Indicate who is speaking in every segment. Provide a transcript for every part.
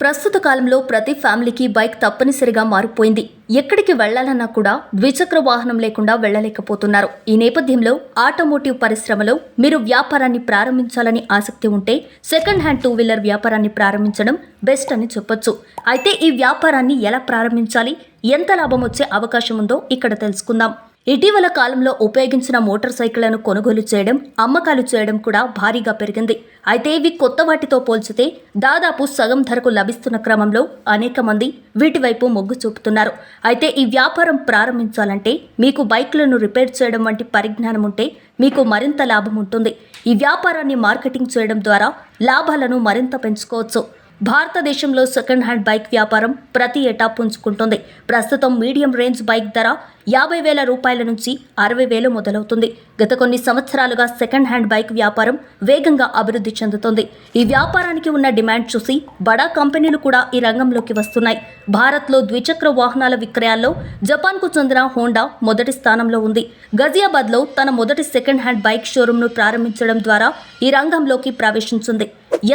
Speaker 1: ప్రస్తుత కాలంలో ప్రతి ఫ్యామిలీకి బైక్ తప్పనిసరిగా మారిపోయింది. ఎక్కడికి వెళ్లాలన్నా కూడా ద్విచక్ర వాహనం లేకుండా వెళ్లలేకపోతున్నారు. ఈ నేపథ్యంలో ఆటోమోటివ్ పరిశ్రమలో మీరు వ్యాపారాన్ని ప్రారంభించాలని ఆసక్తి ఉంటే సెకండ్ హ్యాండ్ 2 వీలర్ వ్యాపారాన్ని ప్రారంభించడం బెస్ట్ అని చెప్పొచ్చు. అయితే ఈ వ్యాపారాన్ని ఎలా ప్రారంభించాలి, ఎంత లాభం వచ్చే అవకాశం ఉందో ఇక్కడ తెలుసుకుందాం. ఇటీవల కాలంలో ఉపయోగించిన మోటార్ సైకిళ్లను కొనుగోలు చేయడం, అమ్మకాలు చేయడం కూడా భారీగా పెరిగింది. అయితే ఇవి కొత్త వాటితో పోల్చితే దాదాపు సగం ధరకు లభిస్తున్న క్రమంలో అనేక మంది వీటి వైపు మొగ్గు చూపుతున్నారు. అయితే ఈ వ్యాపారం ప్రారంభించాలంటే మీకు బైక్లను రిపేర్ చేయడం వంటి పరిజ్ఞానం ఉంటే మీకు మరింత లాభం ఉంటుంది. ఈ వ్యాపారాన్ని మార్కెటింగ్ చేయడం ద్వారా లాభాలను మరింత పెంచుకోవచ్చు. భారతదేశంలో సెకండ్ హ్యాండ్ బైక్ వ్యాపారం ప్రతి ఏటా పుంజుకుంటుంది. ప్రస్తుతం మీడియం రేంజ్ బైక్ ధర 50,000 రూపాయల నుంచి 60,000 మొదలవుతుంది. గత కొన్ని సంవత్సరాలుగా సెకండ్ హ్యాండ్ బైక్ వ్యాపారం వేగంగా అభివృద్ధి చెందుతుంది. ఈ వ్యాపారానికి ఉన్న డిమాండ్ చూసి బడా కంపెనీలు కూడా ఈ రంగంలోకి వస్తున్నాయి. భారత్లో ద్విచక్ర వాహనాల విక్రయాల్లో జపాన్కు చెందిన హోండా మొదటి స్థానంలో ఉంది. గజియాబాద్లో తన మొదటి సెకండ్ హ్యాండ్ బైక్ షోరూంను ప్రారంభించడం ద్వారా ఈ రంగంలోకి ప్రవేశించింది.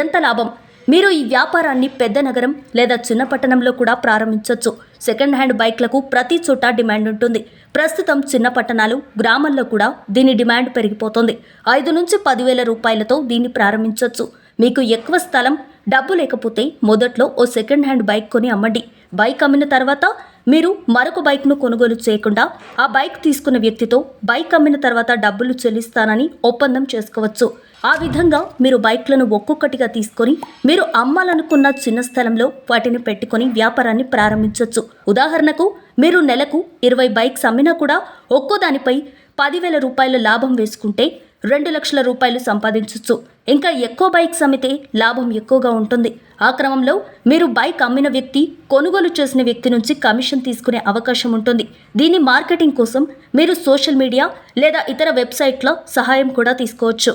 Speaker 1: ఎంత లాభం! మీరు ఈ వ్యాపారాన్ని పెద్ద నగరం లేదా చిన్న పట్టణంలో కూడా ప్రారంభించవచ్చు. సెకండ్ హ్యాండ్ బైక్లకు ప్రతి చోట డిమాండ్ ఉంటుంది. ప్రస్తుతం చిన్న పట్టణాలు, గ్రామాల్లో కూడా దీని డిమాండ్ పెరిగిపోతుంది. 5 నుంచి 10,000 రూపాయలతో దీన్ని ప్రారంభించవచ్చు. మీకు ఎక్కువ స్థలం, డబ్బు లేకపోతే మొదట్లో ఓ సెకండ్ హ్యాండ్ బైక్ కొని అమ్మండి. బైక్ అమ్మిన తర్వాత మీరు మరొక బైక్ను కొనుగోలు చేయకుండా ఆ బైక్ తీసుకున్న వ్యక్తితో బైక్ అమ్మిన తర్వాత డబ్బులు చెల్లిస్తానని ఒప్పందం చేసుకోవచ్చు. ఆ విధంగా మీరు బైక్లను ఒక్కొక్కటిగా తీసుకొని మీరు అమ్మాలనుకున్న చిన్న స్థలంలో వాటిని పెట్టుకొని వ్యాపారాన్ని ప్రారంభించవచ్చు. ఉదాహరణకు మీరు నెలకు 20 బైక్స్ అమ్మినా కూడా ఒక్కో దానిపై 10,000 రూపాయల లాభం వేసుకుంటే 2 లక్షల రూపాయలు సంపాదించవచ్చు. ఇంకా ఎక్కువ బైక్స్ అమ్మితే లాభం ఎక్కువగా ఉంటుంది. ఆ క్రమంలో మీరు బైక్ అమ్మిన వ్యక్తి కొనుగోలు చేసిన వ్యక్తి నుంచి కమిషన్ తీసుకునే అవకాశం ఉంటుంది. దీని మార్కెటింగ్ కోసం మీరు సోషల్ మీడియా లేదా ఇతర వెబ్సైట్ల సహాయం కూడా తీసుకోవచ్చు.